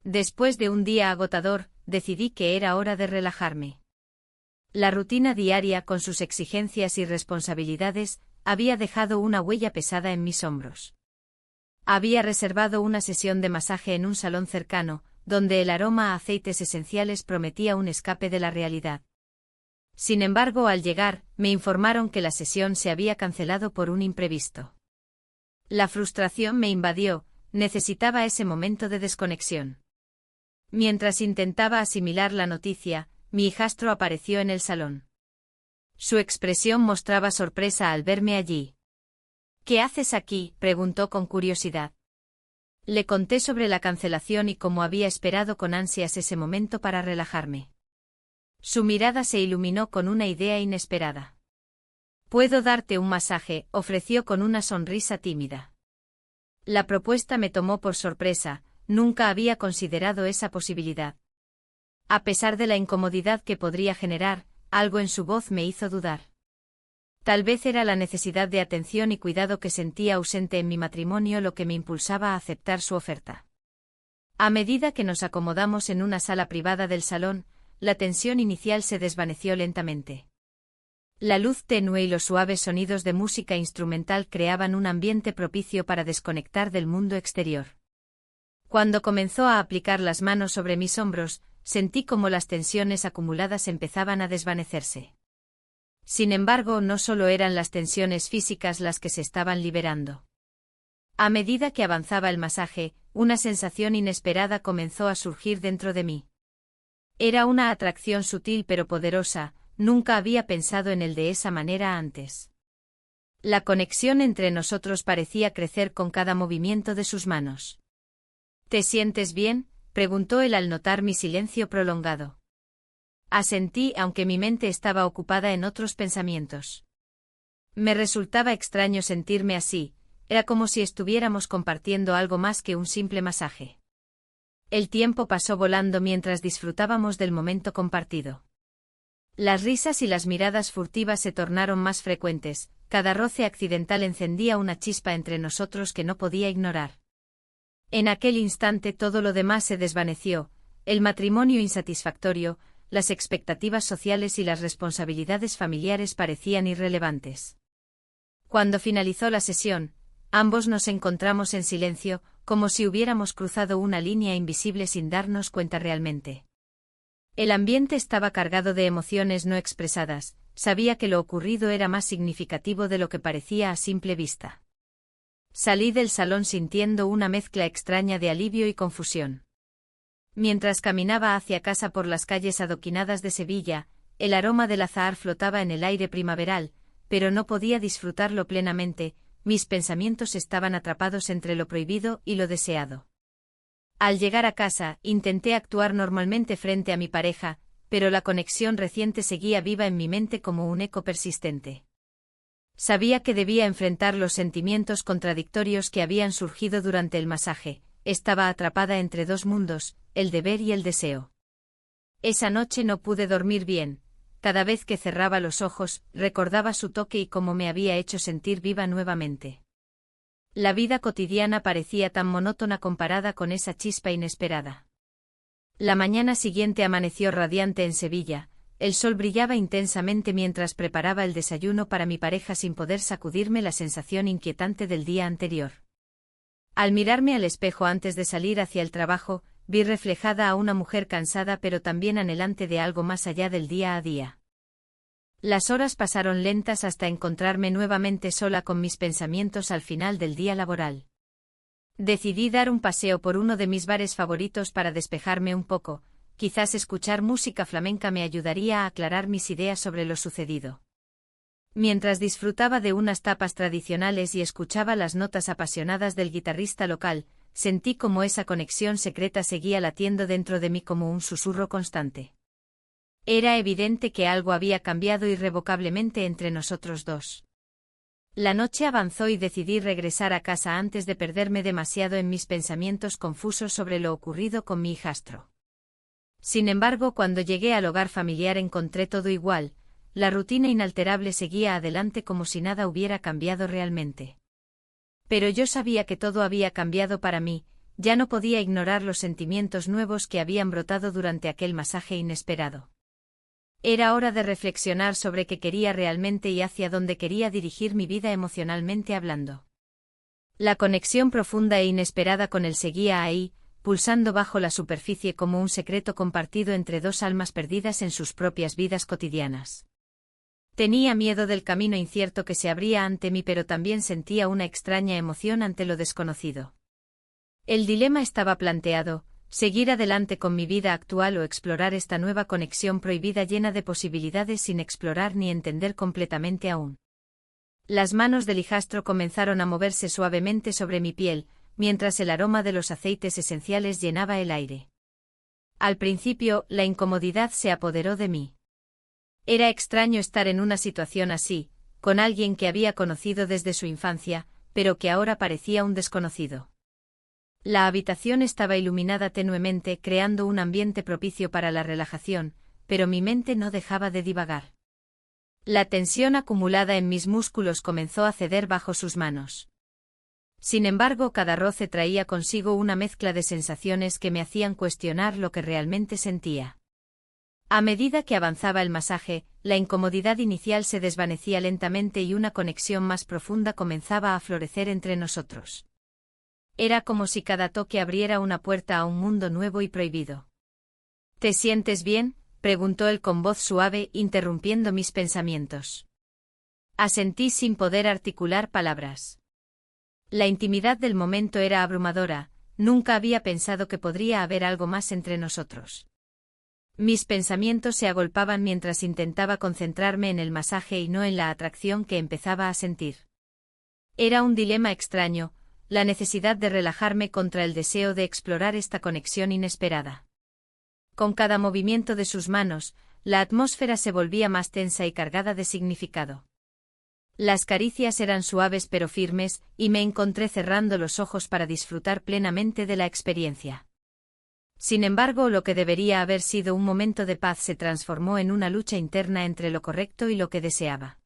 Después de un día agotador, decidí que era hora de relajarme. La rutina diaria con sus exigencias y responsabilidades había dejado una huella pesada en mis hombros. Había reservado una sesión de masaje en un salón cercano, donde el aroma a aceites esenciales prometía un escape de la realidad. Sin embargo, al llegar, me informaron que la sesión se había cancelado por un imprevisto. La frustración me invadió, necesitaba ese momento de desconexión. Mientras intentaba asimilar la noticia, mi hijastro apareció en el salón. Su expresión mostraba sorpresa al verme allí. «¿Qué haces aquí?», preguntó con curiosidad. Le conté sobre la cancelación y cómo había esperado con ansias ese momento para relajarme. Su mirada se iluminó con una idea inesperada. «¿Puedo darte un masaje?», ofreció con una sonrisa tímida. La propuesta me tomó por sorpresa, nunca había considerado esa posibilidad. A pesar de la incomodidad que podría generar, algo en su voz me hizo dudar. Tal vez era la necesidad de atención y cuidado que sentía ausente en mi matrimonio lo que me impulsaba a aceptar su oferta. A medida que nos acomodamos en una sala privada del salón, la tensión inicial se desvaneció lentamente. La luz tenue y los suaves sonidos de música instrumental creaban un ambiente propicio para desconectar del mundo exterior. Cuando comenzó a aplicar las manos sobre mis hombros, sentí como las tensiones acumuladas empezaban a desvanecerse. Sin embargo, no solo eran las tensiones físicas las que se estaban liberando. A medida que avanzaba el masaje, una sensación inesperada comenzó a surgir dentro de mí. Era una atracción sutil pero poderosa, nunca había pensado en él de esa manera antes. La conexión entre nosotros parecía crecer con cada movimiento de sus manos. «¿Te sientes bien?», preguntó él al notar mi silencio prolongado. Asentí, aunque mi mente estaba ocupada en otros pensamientos. Me resultaba extraño sentirme así, era como si estuviéramos compartiendo algo más que un simple masaje. El tiempo pasó volando mientras disfrutábamos del momento compartido. Las risas y las miradas furtivas se tornaron más frecuentes, cada roce accidental encendía una chispa entre nosotros que no podía ignorar. En aquel instante todo lo demás se desvaneció, el matrimonio insatisfactorio, las expectativas sociales y las responsabilidades familiares parecían irrelevantes. Cuando finalizó la sesión, ambos nos encontramos en silencio, como si hubiéramos cruzado una línea invisible sin darnos cuenta realmente. El ambiente estaba cargado de emociones no expresadas, sabía que lo ocurrido era más significativo de lo que parecía a simple vista. Salí del salón sintiendo una mezcla extraña de alivio y confusión. Mientras caminaba hacia casa por las calles adoquinadas de Sevilla, el aroma del azahar flotaba en el aire primaveral, pero no podía disfrutarlo plenamente, mis pensamientos estaban atrapados entre lo prohibido y lo deseado. Al llegar a casa, intenté actuar normalmente frente a mi pareja, pero la conexión reciente seguía viva en mi mente como un eco persistente. Sabía que debía enfrentar los sentimientos contradictorios que habían surgido durante el masaje. Estaba atrapada entre dos mundos, el deber y el deseo. Esa noche no pude dormir bien. Cada vez que cerraba los ojos, recordaba su toque y cómo me había hecho sentir viva nuevamente. La vida cotidiana parecía tan monótona comparada con esa chispa inesperada. La mañana siguiente amaneció radiante en Sevilla, el sol brillaba intensamente mientras preparaba el desayuno para mi pareja sin poder sacudirme la sensación inquietante del día anterior. Al mirarme al espejo antes de salir hacia el trabajo, vi reflejada a una mujer cansada pero también anhelante de algo más allá del día a día. Las horas pasaron lentas hasta encontrarme nuevamente sola con mis pensamientos al final del día laboral. Decidí dar un paseo por uno de mis bares favoritos para despejarme un poco, quizás escuchar música flamenca me ayudaría a aclarar mis ideas sobre lo sucedido. Mientras disfrutaba de unas tapas tradicionales y escuchaba las notas apasionadas del guitarrista local, sentí como esa conexión secreta seguía latiendo dentro de mí como un susurro constante. Era evidente que algo había cambiado irrevocablemente entre nosotros dos. La noche avanzó y decidí regresar a casa antes de perderme demasiado en mis pensamientos confusos sobre lo ocurrido con mi hijastro. Sin embargo, cuando llegué al hogar familiar encontré todo igual. La rutina inalterable seguía adelante como si nada hubiera cambiado realmente. Pero yo sabía que todo había cambiado para mí, ya no podía ignorar los sentimientos nuevos que habían brotado durante aquel masaje inesperado. Era hora de reflexionar sobre qué quería realmente y hacia dónde quería dirigir mi vida emocionalmente hablando. La conexión profunda e inesperada con él seguía ahí, pulsando bajo la superficie como un secreto compartido entre dos almas perdidas en sus propias vidas cotidianas. Tenía miedo del camino incierto que se abría ante mí, pero también sentía una extraña emoción ante lo desconocido. El dilema estaba planteado: seguir adelante con mi vida actual o explorar esta nueva conexión prohibida llena de posibilidades sin explorar ni entender completamente aún. Las manos del hijastro comenzaron a moverse suavemente sobre mi piel, mientras el aroma de los aceites esenciales llenaba el aire. Al principio, la incomodidad se apoderó de mí. Era extraño estar en una situación así, con alguien que había conocido desde su infancia, pero que ahora parecía un desconocido. La habitación estaba iluminada tenuemente, creando un ambiente propicio para la relajación, pero mi mente no dejaba de divagar. La tensión acumulada en mis músculos comenzó a ceder bajo sus manos. Sin embargo, cada roce traía consigo una mezcla de sensaciones que me hacían cuestionar lo que realmente sentía. A medida que avanzaba el masaje, la incomodidad inicial se desvanecía lentamente y una conexión más profunda comenzaba a florecer entre nosotros. Era como si cada toque abriera una puerta a un mundo nuevo y prohibido. ¿Te sientes bien?, preguntó él con voz suave, interrumpiendo mis pensamientos. Asentí sin poder articular palabras. La intimidad del momento era abrumadora, nunca había pensado que podría haber algo más entre nosotros. Mis pensamientos se agolpaban mientras intentaba concentrarme en el masaje y no en la atracción que empezaba a sentir. Era un dilema extraño, la necesidad de relajarme contra el deseo de explorar esta conexión inesperada. Con cada movimiento de sus manos, la atmósfera se volvía más tensa y cargada de significado. Las caricias eran suaves pero firmes, y me encontré cerrando los ojos para disfrutar plenamente de la experiencia. Sin embargo, lo que debería haber sido un momento de paz se transformó en una lucha interna entre lo correcto y lo que deseaba.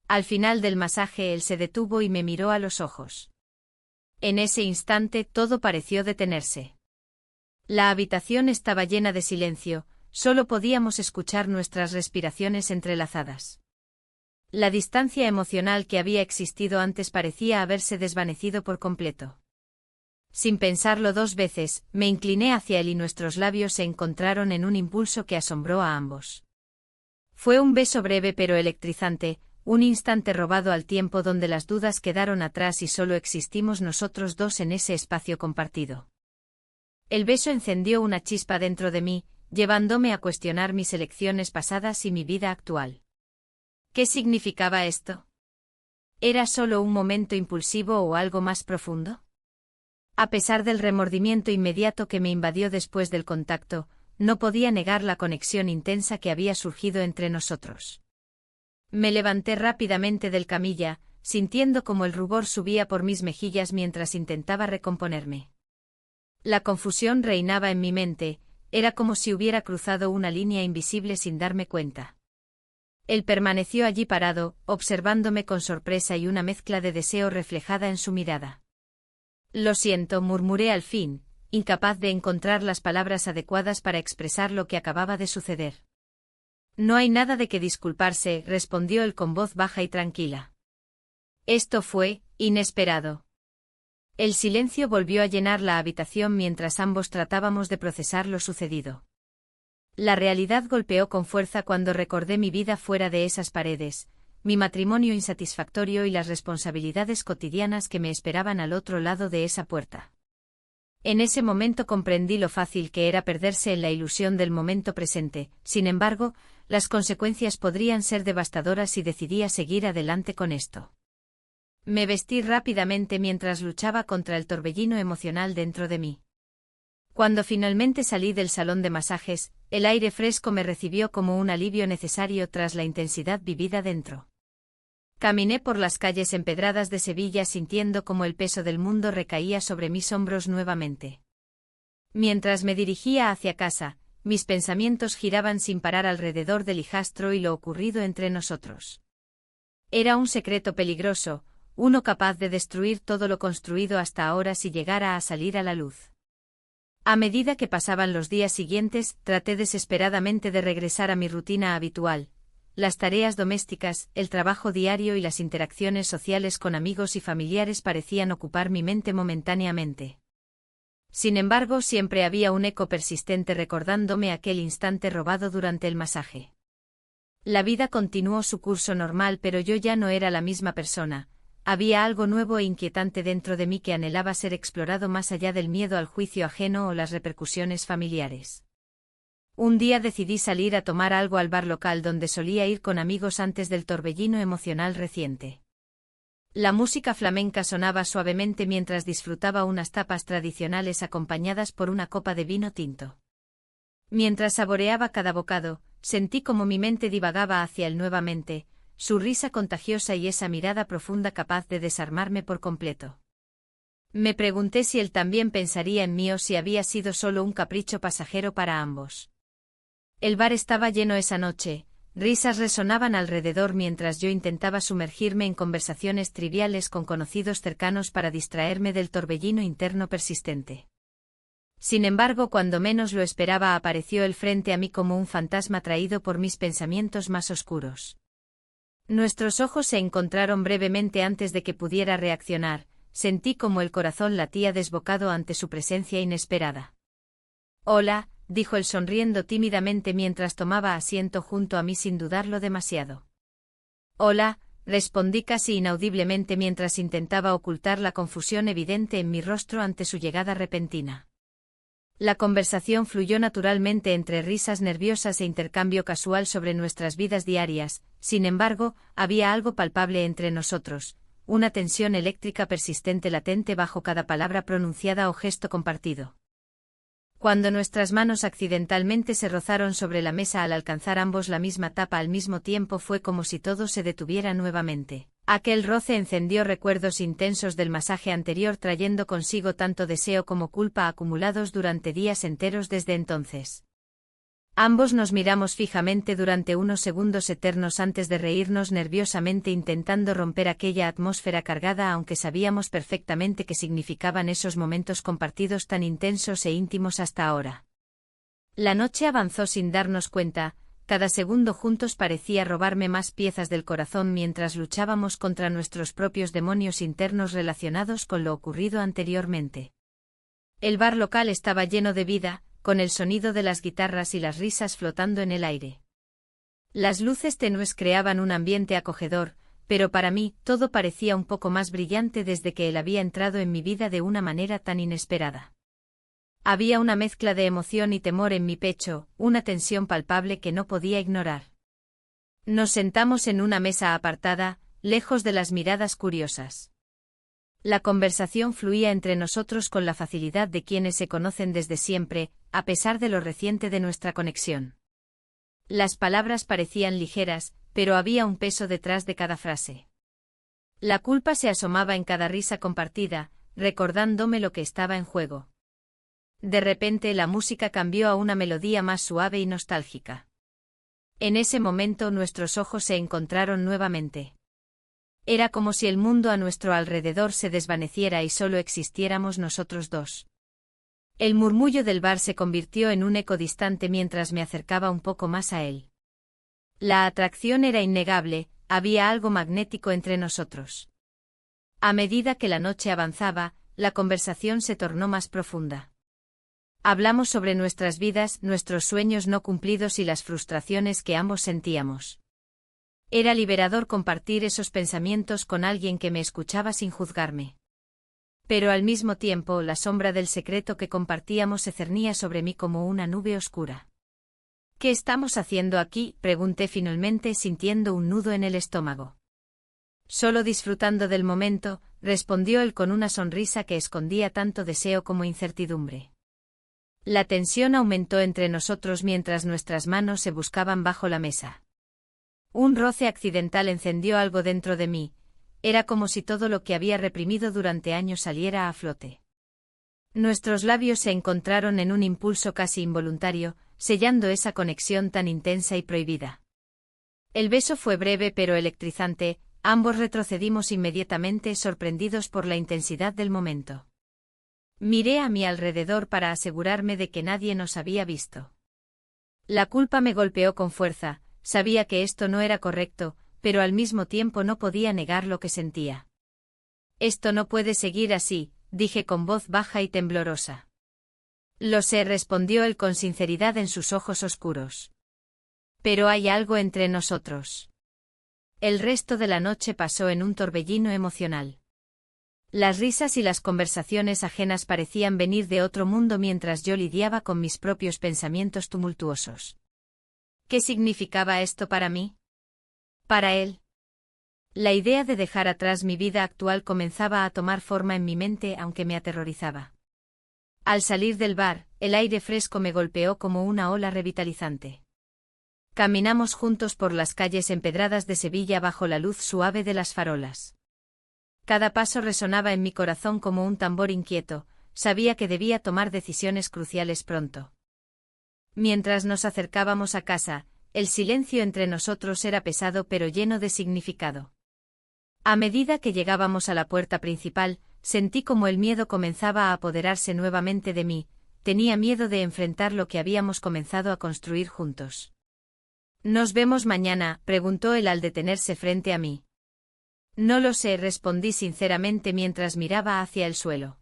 Al final del masaje él se detuvo y me miró a los ojos. En ese instante todo pareció detenerse. La habitación estaba llena de silencio, solo podíamos escuchar nuestras respiraciones entrelazadas. La distancia emocional que había existido antes parecía haberse desvanecido por completo. Sin pensarlo dos veces, me incliné hacia él y nuestros labios se encontraron en un impulso que asombró a ambos. Fue un beso breve pero electrizante, un instante robado al tiempo donde las dudas quedaron atrás y solo existimos nosotros dos en ese espacio compartido. El beso encendió una chispa dentro de mí, llevándome a cuestionar mis elecciones pasadas y mi vida actual. ¿Qué significaba esto? ¿Era solo un momento impulsivo o algo más profundo? A pesar del remordimiento inmediato que me invadió después del contacto, no podía negar la conexión intensa que había surgido entre nosotros. Me levanté rápidamente del camilla, sintiendo como el rubor subía por mis mejillas mientras intentaba recomponerme. La confusión reinaba en mi mente, era como si hubiera cruzado una línea invisible sin darme cuenta. Él permaneció allí parado, observándome con sorpresa y una mezcla de deseo reflejada en su mirada. Lo siento, murmuré al fin, incapaz de encontrar las palabras adecuadas para expresar lo que acababa de suceder. No hay nada de qué disculparse, respondió él con voz baja y tranquila. Esto fue inesperado. El silencio volvió a llenar la habitación mientras ambos tratábamos de procesar lo sucedido. La realidad golpeó con fuerza cuando recordé mi vida fuera de esas paredes, mi matrimonio insatisfactorio y las responsabilidades cotidianas que me esperaban al otro lado de esa puerta. En ese momento comprendí lo fácil que era perderse en la ilusión del momento presente, sin embargo, las consecuencias podrían ser devastadoras y decidí a seguir adelante con esto. Me vestí rápidamente mientras luchaba contra el torbellino emocional dentro de mí. Cuando finalmente salí del salón de masajes, el aire fresco me recibió como un alivio necesario tras la intensidad vivida dentro. Caminé por las calles empedradas de Sevilla sintiendo como el peso del mundo recaía sobre mis hombros nuevamente. Mientras me dirigía hacia casa, mis pensamientos giraban sin parar alrededor del hijastro y lo ocurrido entre nosotros. Era un secreto peligroso, uno capaz de destruir todo lo construido hasta ahora si llegara a salir a la luz. A medida que pasaban los días siguientes, traté desesperadamente de regresar a mi rutina habitual. Las tareas domésticas, el trabajo diario y las interacciones sociales con amigos y familiares parecían ocupar mi mente momentáneamente. Sin embargo, siempre había un eco persistente recordándome aquel instante robado durante el masaje. La vida continuó su curso normal, pero yo ya no era la misma persona. Había algo nuevo e inquietante dentro de mí que anhelaba ser explorado más allá del miedo al juicio ajeno o las repercusiones familiares. Un día decidí salir a tomar algo al bar local donde solía ir con amigos antes del torbellino emocional reciente. La música flamenca sonaba suavemente mientras disfrutaba unas tapas tradicionales acompañadas por una copa de vino tinto. Mientras saboreaba cada bocado, sentí como mi mente divagaba hacia él nuevamente, su risa contagiosa y esa mirada profunda capaz de desarmarme por completo. Me pregunté si él también pensaría en mí o si había sido solo un capricho pasajero para ambos. El bar estaba lleno esa noche, risas resonaban alrededor mientras yo intentaba sumergirme en conversaciones triviales con conocidos cercanos para distraerme del torbellino interno persistente. Sin embargo, cuando menos lo esperaba apareció él frente a mí como un fantasma traído por mis pensamientos más oscuros. Nuestros ojos se encontraron brevemente antes de que pudiera reaccionar, sentí como el corazón latía desbocado ante su presencia inesperada. «Hola», dijo él sonriendo tímidamente mientras tomaba asiento junto a mí sin dudarlo demasiado. «Hola», respondí casi inaudiblemente mientras intentaba ocultar la confusión evidente en mi rostro ante su llegada repentina. La conversación fluyó naturalmente entre risas nerviosas e intercambio casual sobre nuestras vidas diarias, sin embargo, había algo palpable entre nosotros, una tensión eléctrica persistente latente bajo cada palabra pronunciada o gesto compartido. Cuando nuestras manos accidentalmente se rozaron sobre la mesa al alcanzar ambos la misma tapa al mismo tiempo fue como si todo se detuviera nuevamente. Aquel roce encendió recuerdos intensos del masaje anterior trayendo consigo tanto deseo como culpa acumulados durante días enteros desde entonces. Ambos nos miramos fijamente durante unos segundos eternos antes de reírnos nerviosamente intentando romper aquella atmósfera cargada aunque sabíamos perfectamente qué significaban esos momentos compartidos tan intensos e íntimos hasta ahora. La noche avanzó sin darnos cuenta, cada segundo juntos parecía robarme más piezas del corazón mientras luchábamos contra nuestros propios demonios internos relacionados con lo ocurrido anteriormente. El bar local estaba lleno de vida, con el sonido de las guitarras y las risas flotando en el aire. Las luces tenues creaban un ambiente acogedor, pero para mí todo parecía un poco más brillante desde que él había entrado en mi vida de una manera tan inesperada. Había una mezcla de emoción y temor en mi pecho, una tensión palpable que no podía ignorar. Nos sentamos en una mesa apartada, lejos de las miradas curiosas. La conversación fluía entre nosotros con la facilidad de quienes se conocen desde siempre, a pesar de lo reciente de nuestra conexión. Las palabras parecían ligeras, pero había un peso detrás de cada frase. La culpa se asomaba en cada risa compartida, recordándome lo que estaba en juego. De repente la música cambió a una melodía más suave y nostálgica. En ese momento nuestros ojos se encontraron nuevamente. Era como si el mundo a nuestro alrededor se desvaneciera y solo existiéramos nosotros dos. El murmullo del bar se convirtió en un eco distante mientras me acercaba un poco más a él. La atracción era innegable, había algo magnético entre nosotros. A medida que la noche avanzaba, la conversación se tornó más profunda. Hablamos sobre nuestras vidas, nuestros sueños no cumplidos y las frustraciones que ambos sentíamos. Era liberador compartir esos pensamientos con alguien que me escuchaba sin juzgarme. Pero al mismo tiempo la sombra del secreto que compartíamos se cernía sobre mí como una nube oscura. «¿Qué estamos haciendo aquí?», pregunté finalmente sintiendo un nudo en el estómago. «Solo disfrutando del momento», respondió él con una sonrisa que escondía tanto deseo como incertidumbre. La tensión aumentó entre nosotros mientras nuestras manos se buscaban bajo la mesa. Un roce accidental encendió algo dentro de mí, era como si todo lo que había reprimido durante años saliera a flote. Nuestros labios se encontraron en un impulso casi involuntario, sellando esa conexión tan intensa y prohibida. El beso fue breve pero electrizante, Ambos retrocedimos inmediatamente, sorprendidos por la intensidad del momento. Miré a mi alrededor para asegurarme de que nadie nos había visto. La culpa me golpeó con fuerza, sabía que esto no era correcto, pero al mismo tiempo no podía negar lo que sentía. Esto no puede seguir así, dije con voz baja y temblorosa. Lo sé, respondió él con sinceridad en sus ojos oscuros. Pero hay algo entre nosotros. El resto de la noche pasó en un torbellino emocional. Las risas y las conversaciones ajenas parecían venir de otro mundo mientras yo lidiaba con mis propios pensamientos tumultuosos. ¿Qué significaba esto para mí? Para él. La idea de dejar atrás mi vida actual comenzaba a tomar forma en mi mente, aunque me aterrorizaba. Al salir del bar, el aire fresco me golpeó como una ola revitalizante. Caminamos juntos por las calles empedradas de Sevilla bajo la luz suave de las farolas. Cada paso resonaba en mi corazón como un tambor inquieto, sabía que debía tomar decisiones cruciales pronto. Mientras nos acercábamos a casa, el silencio entre nosotros era pesado pero lleno de significado. A medida que llegábamos a la puerta principal, sentí como el miedo comenzaba a apoderarse nuevamente de mí, tenía miedo de enfrentar lo que habíamos comenzado a construir juntos. ¿Nos vemos mañana?, preguntó él al detenerse frente a mí. No lo sé, respondí sinceramente mientras miraba hacia el suelo.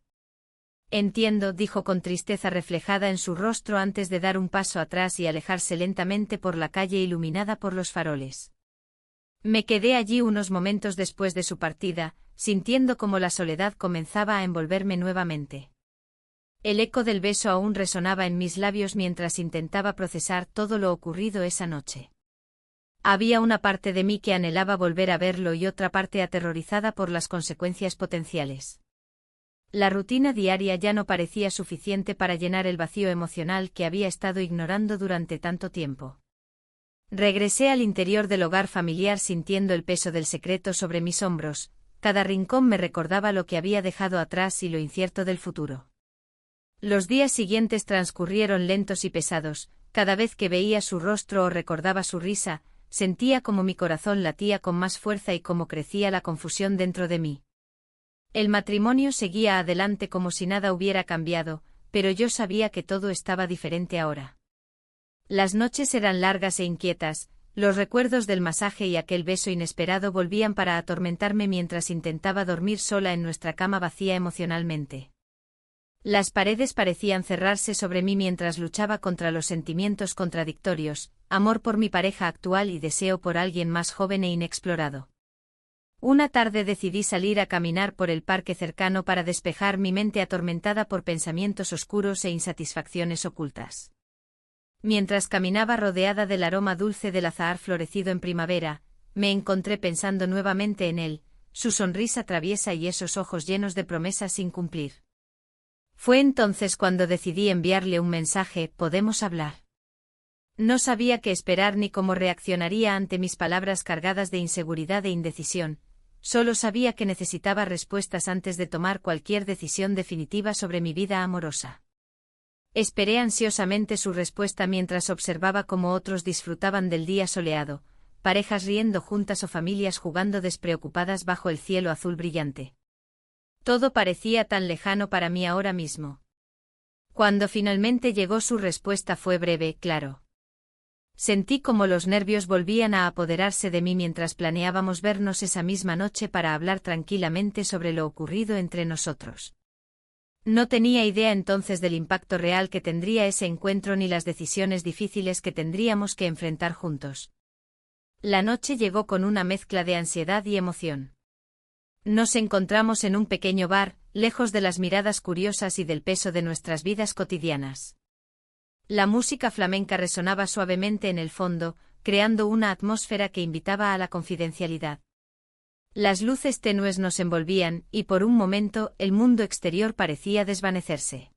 Entiendo, dijo con tristeza reflejada en su rostro antes de dar un paso atrás y alejarse lentamente por la calle iluminada por los faroles. Me quedé allí unos momentos después de su partida, sintiendo como la soledad comenzaba a envolverme nuevamente. El eco del beso aún resonaba en mis labios mientras intentaba procesar todo lo ocurrido esa noche. Había una parte de mí que anhelaba volver a verlo y otra parte aterrorizada por las consecuencias potenciales. La rutina diaria ya no parecía suficiente para llenar el vacío emocional que había estado ignorando durante tanto tiempo. Regresé al interior del hogar familiar sintiendo el peso del secreto sobre mis hombros, cada rincón me recordaba lo que había dejado atrás y lo incierto del futuro. Los días siguientes transcurrieron lentos y pesados, cada vez que veía su rostro o recordaba su risa, sentía como mi corazón latía con más fuerza y cómo crecía la confusión dentro de mí. El matrimonio seguía adelante como si nada hubiera cambiado, pero yo sabía que todo estaba diferente ahora. Las noches eran largas e inquietas, los recuerdos del masaje y aquel beso inesperado volvían para atormentarme mientras intentaba dormir sola en nuestra cama vacía emocionalmente. Las paredes parecían cerrarse sobre mí mientras luchaba contra los sentimientos contradictorios, amor por mi pareja actual y deseo por alguien más joven e inexplorado. Una tarde decidí salir a caminar por el parque cercano para despejar mi mente atormentada por pensamientos oscuros e insatisfacciones ocultas. Mientras caminaba rodeada del aroma dulce del azahar florecido en primavera, me encontré pensando nuevamente en él, su sonrisa traviesa y esos ojos llenos de promesas sin cumplir. Fue entonces cuando decidí enviarle un mensaje: ¿podemos hablar? No sabía qué esperar ni cómo reaccionaría ante mis palabras cargadas de inseguridad e indecisión, solo sabía que necesitaba respuestas antes de tomar cualquier decisión definitiva sobre mi vida amorosa. Esperé ansiosamente su respuesta mientras observaba cómo otros disfrutaban del día soleado, parejas riendo juntas o familias jugando despreocupadas bajo el cielo azul brillante. Todo parecía tan lejano para mí ahora mismo. Cuando finalmente llegó su respuesta fue breve, claro. Sentí como los nervios volvían a apoderarse de mí mientras planeábamos vernos esa misma noche para hablar tranquilamente sobre lo ocurrido entre nosotros. No tenía idea entonces del impacto real que tendría ese encuentro ni las decisiones difíciles que tendríamos que enfrentar juntos. La noche llegó con una mezcla de ansiedad y emoción. Nos encontramos en un pequeño bar, lejos de las miradas curiosas y del peso de nuestras vidas cotidianas. La música flamenca resonaba suavemente en el fondo, creando una atmósfera que invitaba a la confidencialidad. Las luces tenues nos envolvían, y por un momento el mundo exterior parecía desvanecerse.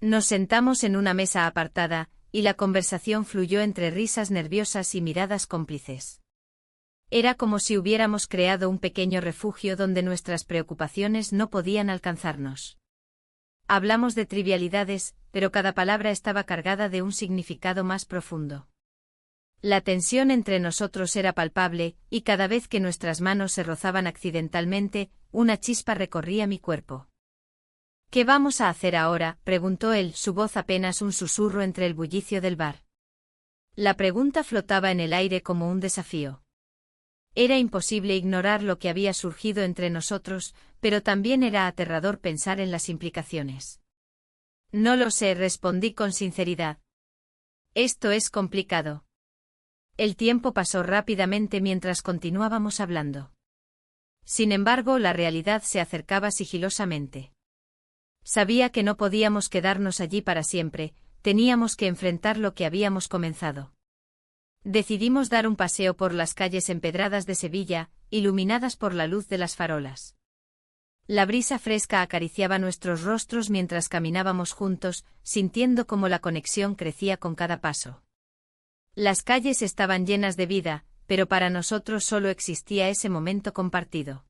Nos sentamos en una mesa apartada, y la conversación fluyó entre risas nerviosas y miradas cómplices. Era como si hubiéramos creado un pequeño refugio donde nuestras preocupaciones no podían alcanzarnos. Hablamos de trivialidades, pero cada palabra estaba cargada de un significado más profundo. La tensión entre nosotros era palpable, y cada vez que nuestras manos se rozaban accidentalmente, una chispa recorría mi cuerpo. ¿Qué vamos a hacer ahora?, preguntó él, su voz apenas un susurro entre el bullicio del bar. La pregunta flotaba en el aire como un desafío. Era imposible ignorar lo que había surgido entre nosotros, pero también era aterrador pensar en las implicaciones. No lo sé, respondí con sinceridad. Esto es complicado. El tiempo pasó rápidamente mientras continuábamos hablando. Sin embargo, la realidad se acercaba sigilosamente. Sabía que no podíamos quedarnos allí para siempre, teníamos que enfrentar lo que habíamos comenzado. Decidimos dar un paseo por las calles empedradas de Sevilla, iluminadas por la luz de las farolas. La brisa fresca acariciaba nuestros rostros mientras caminábamos juntos, sintiendo cómo la conexión crecía con cada paso. Las calles estaban llenas de vida, pero para nosotros solo existía ese momento compartido.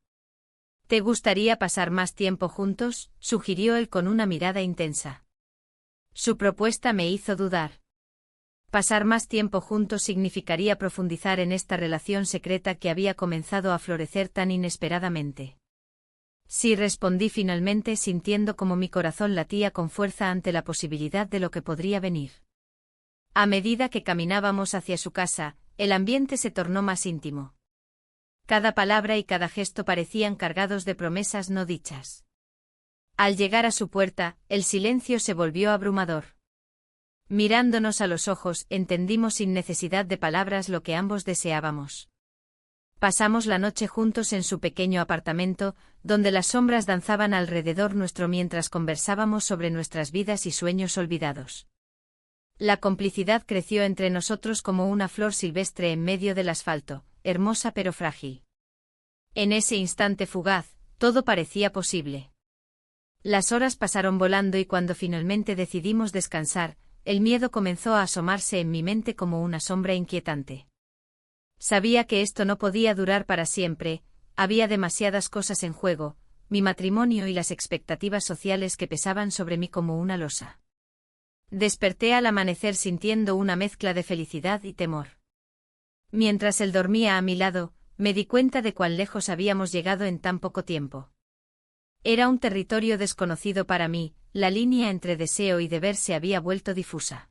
¿Te gustaría pasar más tiempo juntos?, sugirió él con una mirada intensa. Su propuesta me hizo dudar. Pasar más tiempo juntos significaría profundizar en esta relación secreta que había comenzado a florecer tan inesperadamente. Sí, respondí finalmente, sintiendo como mi corazón latía con fuerza ante la posibilidad de lo que podría venir. A medida que caminábamos hacia su casa, el ambiente se tornó más íntimo. Cada palabra y cada gesto parecían cargados de promesas no dichas. Al llegar a su puerta, el silencio se volvió abrumador. Mirándonos a los ojos, entendimos sin necesidad de palabras lo que ambos deseábamos. Pasamos la noche juntos en su pequeño apartamento, donde las sombras danzaban alrededor nuestro mientras conversábamos sobre nuestras vidas y sueños olvidados. La complicidad creció entre nosotros como una flor silvestre en medio del asfalto, hermosa pero frágil. En ese instante fugaz, todo parecía posible. Las horas pasaron volando y cuando finalmente decidimos descansar, el miedo comenzó a asomarse en mi mente como una sombra inquietante. Sabía que esto no podía durar para siempre, había demasiadas cosas en juego, mi matrimonio y las expectativas sociales que pesaban sobre mí como una losa. Desperté al amanecer sintiendo una mezcla de felicidad y temor. Mientras él dormía a mi lado, me di cuenta de cuán lejos habíamos llegado en tan poco tiempo. Era un territorio desconocido para mí, la línea entre deseo y deber se había vuelto difusa.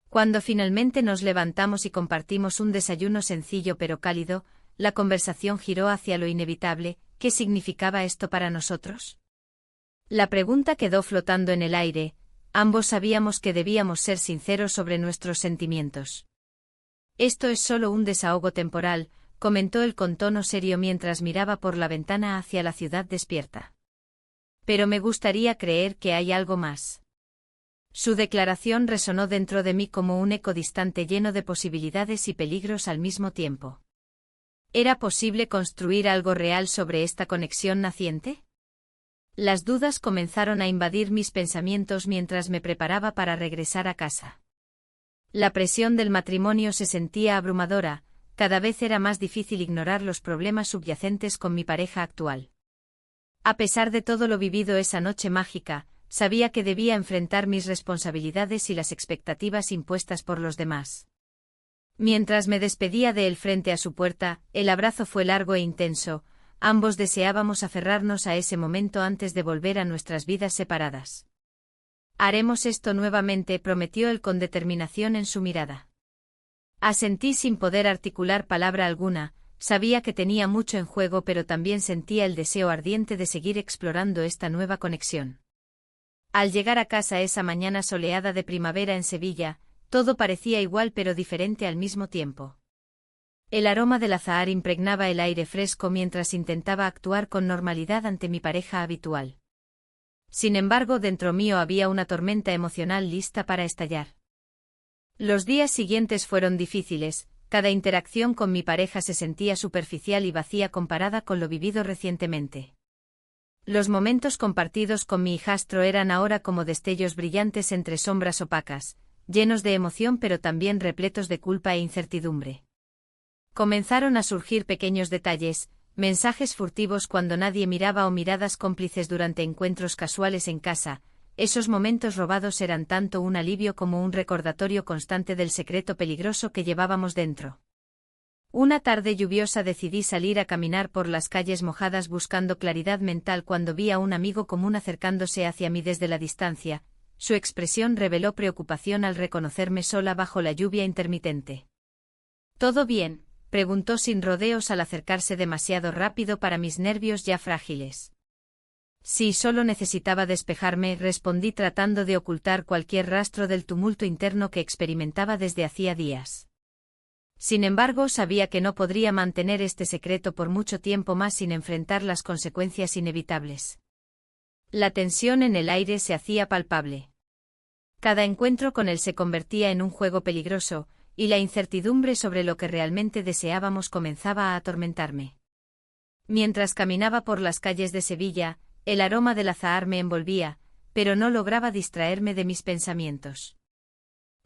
Cuando finalmente nos levantamos y compartimos un desayuno sencillo pero cálido, la conversación giró hacia lo inevitable. ¿Qué significaba esto para nosotros? La pregunta quedó flotando en el aire. Ambos sabíamos que debíamos ser sinceros sobre nuestros sentimientos. Esto es solo un desahogo temporal, comentó él con tono serio mientras miraba por la ventana hacia la ciudad despierta. Pero me gustaría creer que hay algo más. Su declaración resonó dentro de mí como un eco distante lleno de posibilidades y peligros al mismo tiempo. ¿Era posible construir algo real sobre esta conexión naciente? Las dudas comenzaron a invadir mis pensamientos mientras me preparaba para regresar a casa. La presión del matrimonio se sentía abrumadora, cada vez era más difícil ignorar los problemas subyacentes con mi pareja actual. A pesar de todo lo vivido esa noche mágica, sabía que debía enfrentar mis responsabilidades y las expectativas impuestas por los demás. Mientras me despedía de él frente a su puerta, el abrazo fue largo e intenso. Ambos deseábamos aferrarnos a ese momento antes de volver a nuestras vidas separadas. Haremos esto nuevamente, prometió él con determinación en su mirada. Asentí sin poder articular palabra alguna, sabía que tenía mucho en juego pero también sentía el deseo ardiente de seguir explorando esta nueva conexión. Al llegar a casa esa mañana soleada de primavera en Sevilla, todo parecía igual pero diferente al mismo tiempo. El aroma del azahar impregnaba el aire fresco mientras intentaba actuar con normalidad ante mi pareja habitual. Sin embargo, dentro mío había una tormenta emocional lista para estallar. Los días siguientes fueron difíciles, cada interacción con mi pareja se sentía superficial y vacía comparada con lo vivido recientemente. Los momentos compartidos con mi hijastro eran ahora como destellos brillantes entre sombras opacas, llenos de emoción pero también repletos de culpa e incertidumbre. Comenzaron a surgir pequeños detalles, mensajes furtivos cuando nadie miraba o miradas cómplices durante encuentros casuales en casa, esos momentos robados eran tanto un alivio como un recordatorio constante del secreto peligroso que llevábamos dentro. Una tarde lluviosa decidí salir a caminar por las calles mojadas buscando claridad mental cuando vi a un amigo común acercándose hacia mí desde la distancia. Su expresión reveló preocupación al reconocerme sola bajo la lluvia intermitente. ¿Todo bien?, preguntó sin rodeos al acercarse demasiado rápido para mis nervios ya frágiles. Sí, solo necesitaba despejarme, respondí tratando de ocultar cualquier rastro del tumulto interno que experimentaba desde hacía días. Sin embargo, sabía que no podría mantener este secreto por mucho tiempo más sin enfrentar las consecuencias inevitables. La tensión en el aire se hacía palpable. Cada encuentro con él se convertía en un juego peligroso, y la incertidumbre sobre lo que realmente deseábamos comenzaba a atormentarme. Mientras caminaba por las calles de Sevilla, el aroma del azahar me envolvía, pero no lograba distraerme de mis pensamientos.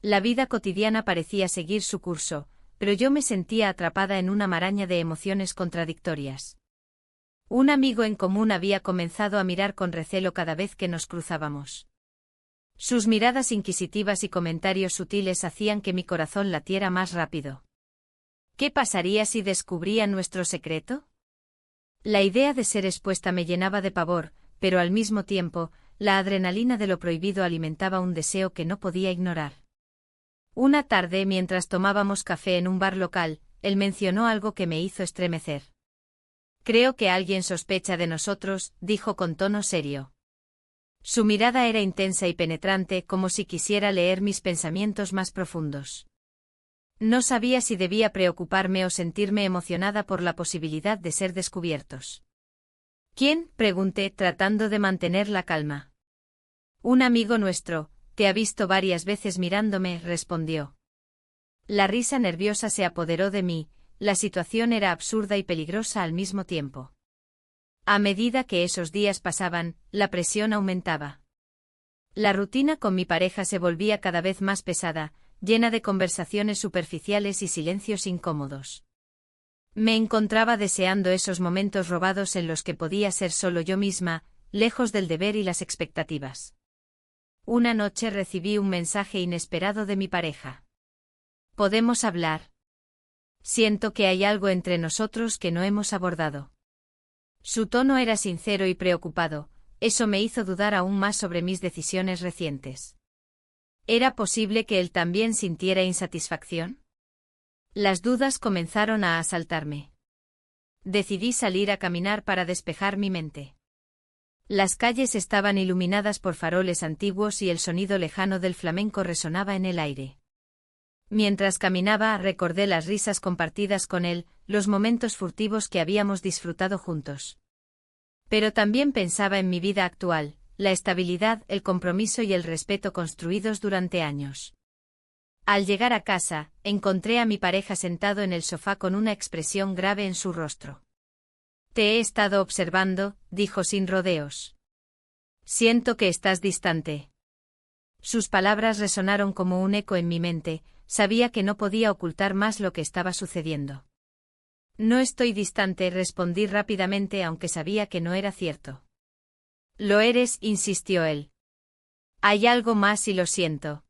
La vida cotidiana parecía seguir su curso, pero yo me sentía atrapada en una maraña de emociones contradictorias. Un amigo en común había comenzado a mirar con recelo cada vez que nos cruzábamos. Sus miradas inquisitivas y comentarios sutiles hacían que mi corazón latiera más rápido. ¿Qué pasaría si descubría nuestro secreto? La idea de ser expuesta me llenaba de pavor, pero al mismo tiempo, la adrenalina de lo prohibido alimentaba un deseo que no podía ignorar. Una tarde, mientras tomábamos café en un bar local, él mencionó algo que me hizo estremecer. Creo que alguien sospecha de nosotros, dijo con tono serio. Su mirada era intensa y penetrante, como si quisiera leer mis pensamientos más profundos. No sabía si debía preocuparme o sentirme emocionada por la posibilidad de ser descubiertos. ¿Quién?, pregunté, tratando de mantener la calma. Un amigo nuestro, te ha visto varias veces mirándome, respondió. La risa nerviosa se apoderó de mí, la situación era absurda y peligrosa al mismo tiempo. A medida que esos días pasaban, la presión aumentaba. La rutina con mi pareja se volvía cada vez más pesada, llena de conversaciones superficiales y silencios incómodos. Me encontraba deseando esos momentos robados en los que podía ser solo yo misma, lejos del deber y las expectativas. Una noche recibí un mensaje inesperado de mi pareja. ¿Podemos hablar? Siento que hay algo entre nosotros que no hemos abordado. Su tono era sincero y preocupado, eso me hizo dudar aún más sobre mis decisiones recientes. ¿Era posible que él también sintiera insatisfacción? Las dudas comenzaron a asaltarme. Decidí salir a caminar para despejar mi mente. Las calles estaban iluminadas por faroles antiguos y el sonido lejano del flamenco resonaba en el aire. Mientras caminaba, recordé las risas compartidas con él, los momentos furtivos que habíamos disfrutado juntos. Pero también pensaba en mi vida actual, la estabilidad, el compromiso y el respeto construidos durante años. Al llegar a casa, encontré a mi pareja sentado en el sofá con una expresión grave en su rostro. Te he estado observando, dijo sin rodeos. Siento que estás distante. Sus palabras resonaron como un eco en mi mente, sabía que no podía ocultar más lo que estaba sucediendo. No estoy distante, respondí rápidamente aunque sabía que no era cierto. Lo eres, insistió él. Hay algo más y lo siento.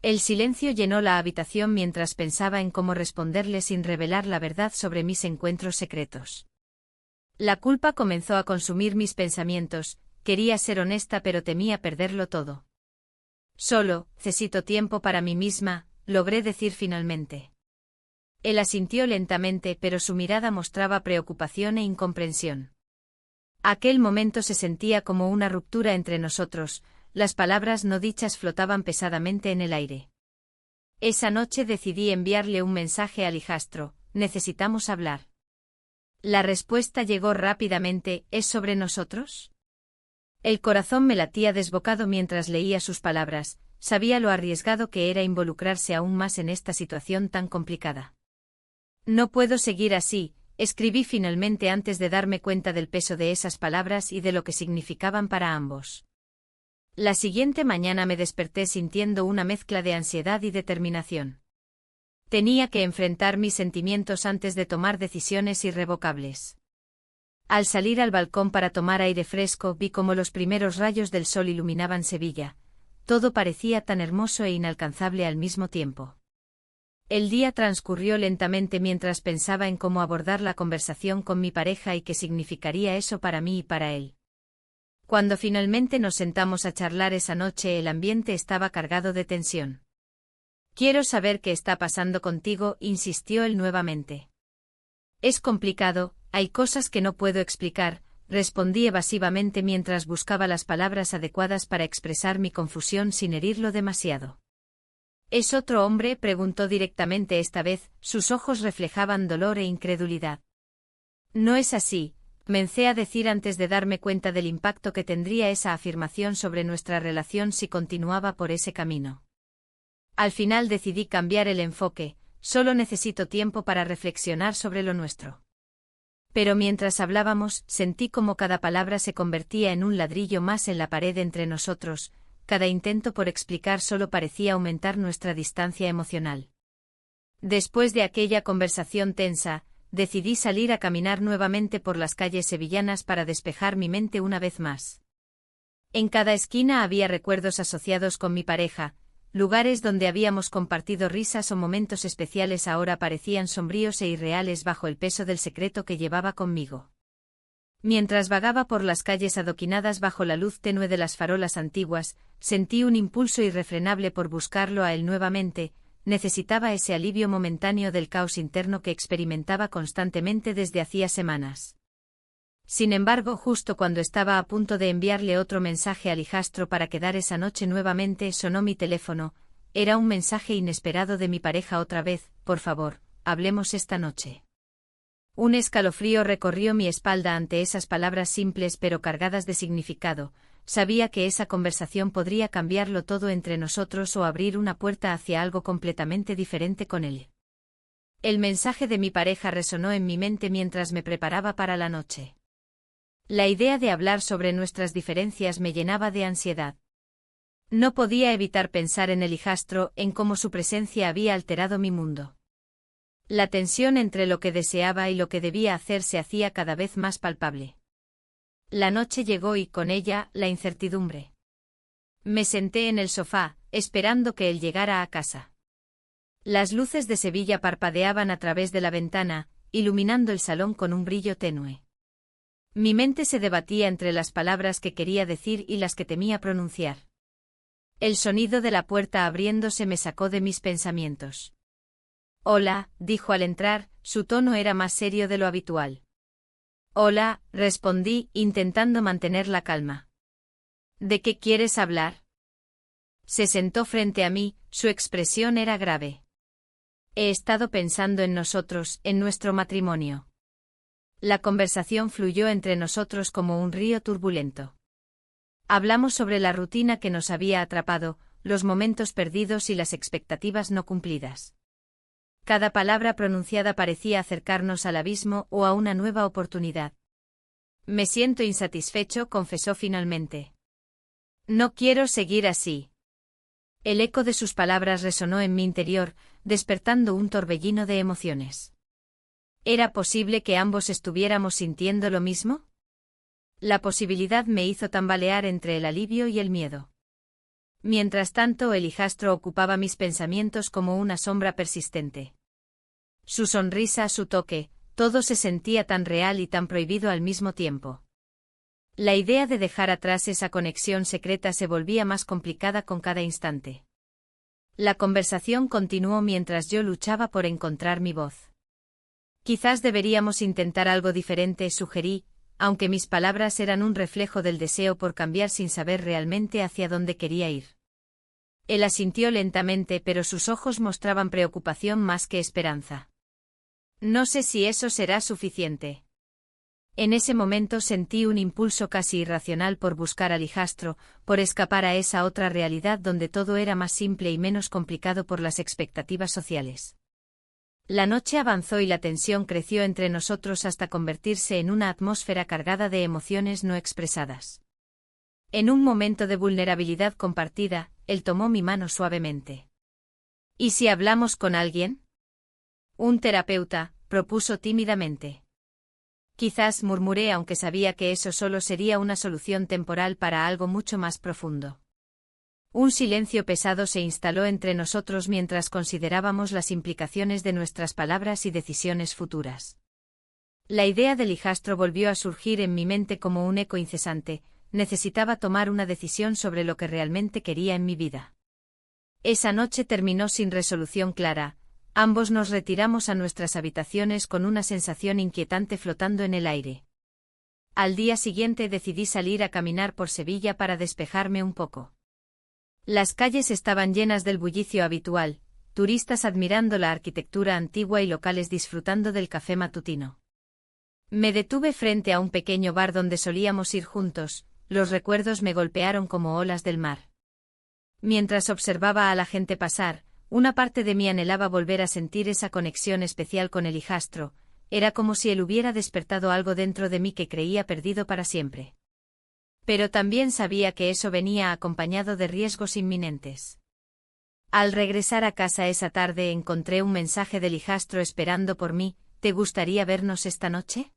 El silencio llenó la habitación mientras pensaba en cómo responderle sin revelar la verdad sobre mis encuentros secretos. La culpa comenzó a consumir mis pensamientos, quería ser honesta pero temía perderlo todo. Solo, necesito tiempo para mí misma, logré decir finalmente. Él asintió lentamente pero su mirada mostraba preocupación e incomprensión. Aquel momento se sentía como una ruptura entre nosotros, las palabras no dichas flotaban pesadamente en el aire. Esa noche decidí enviarle un mensaje al hijastro, necesitamos hablar. La respuesta llegó rápidamente, ¿es sobre nosotros? El corazón me latía desbocado mientras leía sus palabras, sabía lo arriesgado que era involucrarse aún más en esta situación tan complicada. No puedo seguir así, escribí finalmente antes de darme cuenta del peso de esas palabras y de lo que significaban para ambos. La siguiente mañana me desperté sintiendo una mezcla de ansiedad y determinación. Tenía que enfrentar mis sentimientos antes de tomar decisiones irrevocables. Al salir al balcón para tomar aire fresco vi cómo los primeros rayos del sol iluminaban Sevilla. Todo parecía tan hermoso e inalcanzable al mismo tiempo. El día transcurrió lentamente mientras pensaba en cómo abordar la conversación con mi pareja y qué significaría eso para mí y para él. Cuando finalmente nos sentamos a charlar esa noche, el ambiente estaba cargado de tensión. «Quiero saber qué está pasando contigo», insistió él nuevamente. «Es complicado, hay cosas que no puedo explicar», respondí evasivamente mientras buscaba las palabras adecuadas para expresar mi confusión sin herirlo demasiado. «¿Es otro hombre?», preguntó directamente esta vez, sus ojos reflejaban dolor e incredulidad. «No es así», comencé a decir antes de darme cuenta del impacto que tendría esa afirmación sobre nuestra relación si continuaba por ese camino. Al final decidí cambiar el enfoque, solo necesito tiempo para reflexionar sobre lo nuestro. Pero mientras hablábamos, sentí como cada palabra se convertía en un ladrillo más en la pared entre nosotros, cada intento por explicar solo parecía aumentar nuestra distancia emocional. Después de aquella conversación tensa, decidí salir a caminar nuevamente por las calles sevillanas para despejar mi mente una vez más. En cada esquina había recuerdos asociados con mi pareja, lugares donde habíamos compartido risas o momentos especiales ahora parecían sombríos e irreales bajo el peso del secreto que llevaba conmigo. Mientras vagaba por las calles adoquinadas bajo la luz tenue de las farolas antiguas, sentí un impulso irrefrenable por buscarlo a él nuevamente. Necesitaba ese alivio momentáneo del caos interno que experimentaba constantemente desde hacía semanas. Sin embargo, justo cuando estaba a punto de enviarle otro mensaje al hijastro para quedar esa noche nuevamente, sonó mi teléfono. Era un mensaje inesperado de mi pareja otra vez: «Por favor, hablemos esta noche». Un escalofrío recorrió mi espalda ante esas palabras simples pero cargadas de significado. Sabía que esa conversación podría cambiarlo todo entre nosotros o abrir una puerta hacia algo completamente diferente con él. El mensaje de mi pareja resonó en mi mente mientras me preparaba para la noche. La idea de hablar sobre nuestras diferencias me llenaba de ansiedad. No podía evitar pensar en el hijastro, en cómo su presencia había alterado mi mundo. La tensión entre lo que deseaba y lo que debía hacer se hacía cada vez más palpable. La noche llegó y con ella, la incertidumbre. Me senté en el sofá, esperando que él llegara a casa. Las luces de Sevilla parpadeaban a través de la ventana, iluminando el salón con un brillo tenue. Mi mente se debatía entre las palabras que quería decir y las que temía pronunciar. El sonido de la puerta abriéndose me sacó de mis pensamientos. «Hola», dijo al entrar, su tono era más serio de lo habitual. «Hola», respondí, intentando mantener la calma. «¿De qué quieres hablar?» Se sentó frente a mí, su expresión era grave. «He estado pensando en nosotros, en nuestro matrimonio». La conversación fluyó entre nosotros como un río turbulento. Hablamos sobre la rutina que nos había atrapado, los momentos perdidos y las expectativas no cumplidas. Cada palabra pronunciada parecía acercarnos al abismo o a una nueva oportunidad. «Me siento insatisfecho», confesó finalmente. «No quiero seguir así». El eco de sus palabras resonó en mi interior, despertando un torbellino de emociones. ¿Era posible que ambos estuviéramos sintiendo lo mismo? La posibilidad me hizo tambalear entre el alivio y el miedo. Mientras tanto, el hijastro ocupaba mis pensamientos como una sombra persistente. Su sonrisa, su toque, todo se sentía tan real y tan prohibido al mismo tiempo. La idea de dejar atrás esa conexión secreta se volvía más complicada con cada instante. La conversación continuó mientras yo luchaba por encontrar mi voz. «Quizás deberíamos intentar algo diferente», sugerí, aunque mis palabras eran un reflejo del deseo por cambiar sin saber realmente hacia dónde quería ir. Él asintió lentamente, pero sus ojos mostraban preocupación más que esperanza. «No sé si eso será suficiente». En ese momento sentí un impulso casi irracional por buscar al hijastro, por escapar a esa otra realidad donde todo era más simple y menos complicado por las expectativas sociales. La noche avanzó y la tensión creció entre nosotros hasta convertirse en una atmósfera cargada de emociones no expresadas. En un momento de vulnerabilidad compartida, él tomó mi mano suavemente. «¿Y si hablamos con alguien?» «Un terapeuta», propuso tímidamente. Quizás, murmuré, aunque sabía que eso solo sería una solución temporal para algo mucho más profundo. Un silencio pesado se instaló entre nosotros mientras considerábamos las implicaciones de nuestras palabras y decisiones futuras. La idea del hijastro volvió a surgir en mi mente como un eco incesante. Necesitaba tomar una decisión sobre lo que realmente quería en mi vida. Esa noche terminó sin resolución clara. Ambos nos retiramos a nuestras habitaciones con una sensación inquietante flotando en el aire. Al día siguiente decidí salir a caminar por Sevilla para despejarme un poco. Las calles estaban llenas del bullicio habitual, turistas admirando la arquitectura antigua y locales disfrutando del café matutino. Me detuve frente a un pequeño bar donde solíamos ir juntos. Los recuerdos me golpearon como olas del mar. Mientras observaba a la gente pasar, una parte de mí anhelaba volver a sentir esa conexión especial con el hijastro. Era como si él hubiera despertado algo dentro de mí que creía perdido para siempre. Pero también sabía que eso venía acompañado de riesgos inminentes. Al regresar a casa esa tarde encontré un mensaje del hijastro esperando por mí. ¿Te gustaría vernos esta noche?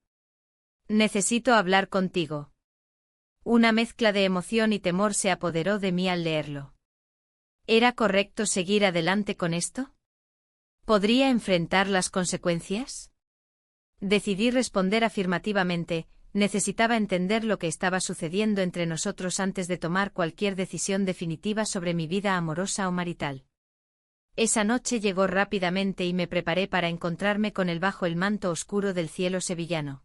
Necesito hablar contigo. Una mezcla de emoción y temor se apoderó de mí al leerlo. ¿Era correcto seguir adelante con esto? ¿Podría enfrentar las consecuencias? Decidí responder afirmativamente. Necesitaba entender lo que estaba sucediendo entre nosotros antes de tomar cualquier decisión definitiva sobre mi vida amorosa o marital. Esa noche llegó rápidamente y me preparé para encontrarme con él bajo el manto oscuro del cielo sevillano.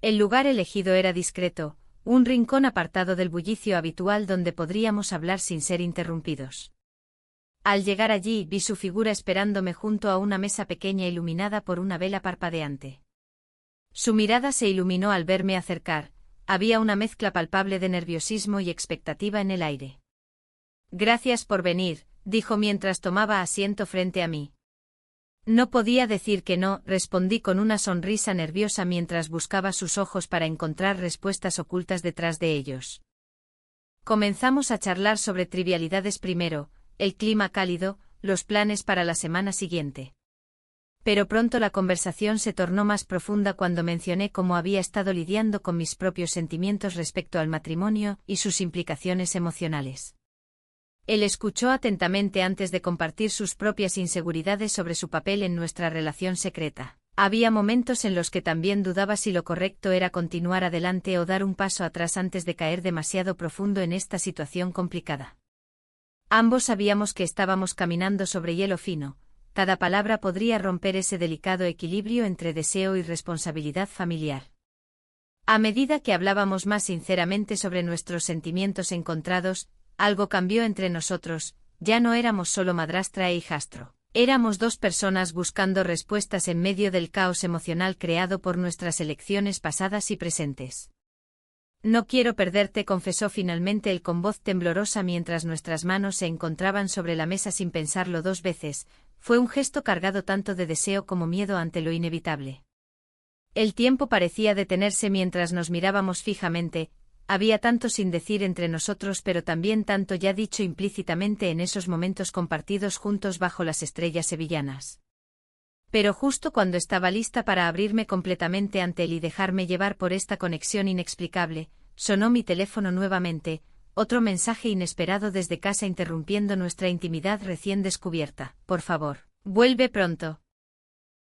El lugar elegido era discreto, un rincón apartado del bullicio habitual donde podríamos hablar sin ser interrumpidos. Al llegar allí vi su figura esperándome junto a una mesa pequeña iluminada por una vela parpadeante. Su mirada se iluminó al verme acercar. Había una mezcla palpable de nerviosismo y expectativa en el aire. «Gracias por venir», dijo mientras tomaba asiento frente a mí. No podía decir que no, respondí con una sonrisa nerviosa mientras buscaba sus ojos para encontrar respuestas ocultas detrás de ellos. Comenzamos a charlar sobre trivialidades primero, el clima cálido, los planes para la semana siguiente. Pero pronto la conversación se tornó más profunda cuando mencioné cómo había estado lidiando con mis propios sentimientos respecto al matrimonio y sus implicaciones emocionales. Él escuchó atentamente antes de compartir sus propias inseguridades sobre su papel en nuestra relación secreta. Había momentos en los que también dudaba si lo correcto era continuar adelante o dar un paso atrás antes de caer demasiado profundo en esta situación complicada. Ambos sabíamos que estábamos caminando sobre hielo fino. Cada palabra podría romper ese delicado equilibrio entre deseo y responsabilidad familiar. A medida que hablábamos más sinceramente sobre nuestros sentimientos encontrados, algo cambió entre nosotros. Ya no éramos solo madrastra e hijastro. Éramos dos personas buscando respuestas en medio del caos emocional creado por nuestras elecciones pasadas y presentes. «No quiero perderte», confesó finalmente él con voz temblorosa mientras nuestras manos se encontraban sobre la mesa sin pensarlo dos veces. Fue un gesto cargado tanto de deseo como miedo ante lo inevitable. El tiempo parecía detenerse mientras nos mirábamos fijamente. Había tanto sin decir entre nosotros, pero también tanto ya dicho implícitamente en esos momentos compartidos juntos bajo las estrellas sevillanas. Pero justo cuando estaba lista para abrirme completamente ante él y dejarme llevar por esta conexión inexplicable, sonó mi teléfono nuevamente, otro mensaje inesperado desde casa interrumpiendo nuestra intimidad recién descubierta. «Por favor, vuelve pronto».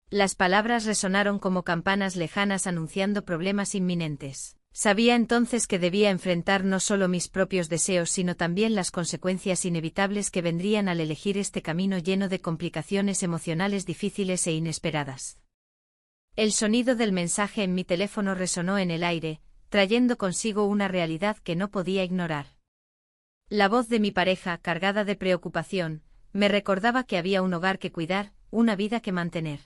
Las palabras resonaron como campanas lejanas anunciando problemas inminentes. Sabía entonces que debía enfrentar no solo mis propios deseos sino también las consecuencias inevitables que vendrían al elegir este camino lleno de complicaciones emocionales difíciles e inesperadas. El sonido del mensaje en mi teléfono resonó en el aire, trayendo consigo una realidad que no podía ignorar. La voz de mi pareja, cargada de preocupación, me recordaba que había un hogar que cuidar, una vida que mantener.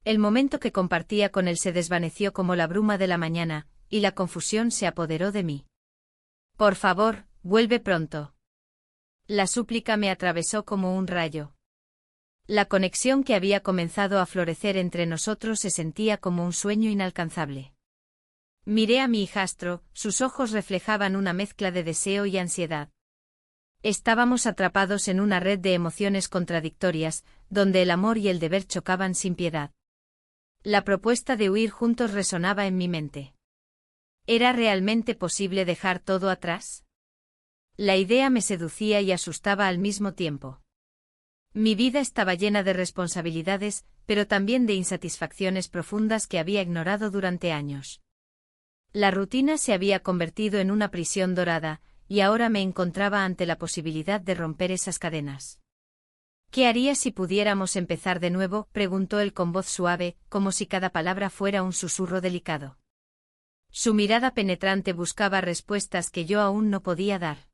El momento que compartía con él se desvaneció como la bruma de la mañana, y la confusión se apoderó de mí. «Por favor, vuelve pronto». La súplica me atravesó como un rayo. La conexión que había comenzado a florecer entre nosotros se sentía como un sueño inalcanzable. Miré a mi hijastro, sus ojos reflejaban una mezcla de deseo y ansiedad. Estábamos atrapados en una red de emociones contradictorias, donde el amor y el deber chocaban sin piedad. La propuesta de huir juntos resonaba en mi mente. ¿Era realmente posible dejar todo atrás? La idea me seducía y asustaba al mismo tiempo. Mi vida estaba llena de responsabilidades, pero también de insatisfacciones profundas que había ignorado durante años. La rutina se había convertido en una prisión dorada, y ahora me encontraba ante la posibilidad de romper esas cadenas. ¿Qué harías si pudiéramos empezar de nuevo?, preguntó él con voz suave, como si cada palabra fuera un susurro delicado. Su mirada penetrante buscaba respuestas que yo aún no podía dar.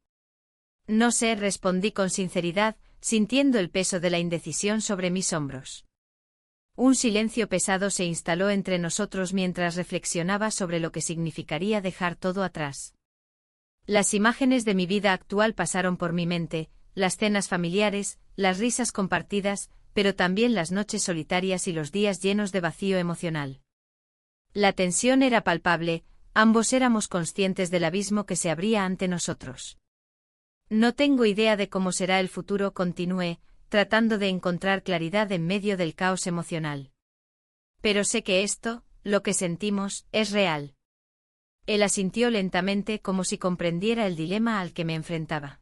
No sé, respondí con sinceridad, sintiendo el peso de la indecisión sobre mis hombros. Un silencio pesado se instaló entre nosotros mientras reflexionaba sobre lo que significaría dejar todo atrás. Las imágenes de mi vida actual pasaron por mi mente, las cenas familiares, las risas compartidas, pero también las noches solitarias y los días llenos de vacío emocional. La tensión era palpable, ambos éramos conscientes del abismo que se abría ante nosotros. No tengo idea de cómo será el futuro, continué, tratando de encontrar claridad en medio del caos emocional. Pero sé que esto, lo que sentimos, es real. Él asintió lentamente como si comprendiera el dilema al que me enfrentaba.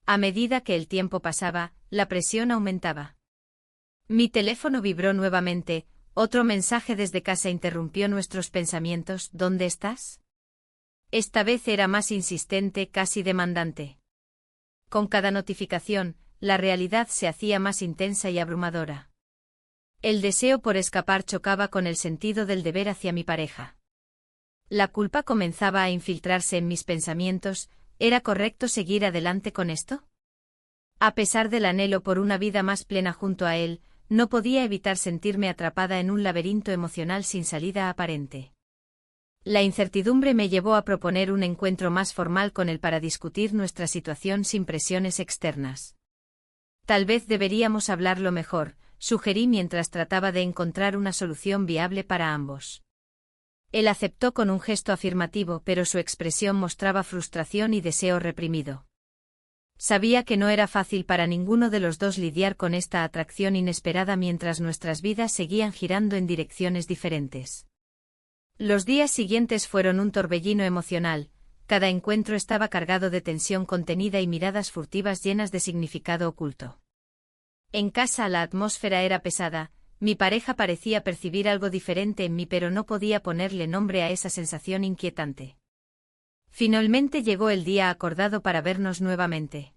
A medida que el tiempo pasaba, la presión aumentaba. Mi teléfono vibró nuevamente, otro mensaje desde casa interrumpió nuestros pensamientos. ¿Dónde estás? Esta vez era más insistente, casi demandante. Con cada notificación, la realidad se hacía más intensa y abrumadora. El deseo por escapar chocaba con el sentido del deber hacia mi pareja. La culpa comenzaba a infiltrarse en mis pensamientos. ¿Era correcto seguir adelante con esto? A pesar del anhelo por una vida más plena junto a él, no podía evitar sentirme atrapada en un laberinto emocional sin salida aparente. La incertidumbre me llevó a proponer un encuentro más formal con él para discutir nuestra situación sin presiones externas. Tal vez deberíamos hablarlo mejor, sugerí mientras trataba de encontrar una solución viable para ambos. Él aceptó con un gesto afirmativo, pero su expresión mostraba frustración y deseo reprimido. Sabía que no era fácil para ninguno de los dos lidiar con esta atracción inesperada mientras nuestras vidas seguían girando en direcciones diferentes. Los días siguientes fueron un torbellino emocional, cada encuentro estaba cargado de tensión contenida y miradas furtivas llenas de significado oculto. En casa la atmósfera era pesada, mi pareja parecía percibir algo diferente en mí, pero no podía ponerle nombre a esa sensación inquietante. Finalmente llegó el día acordado para vernos nuevamente.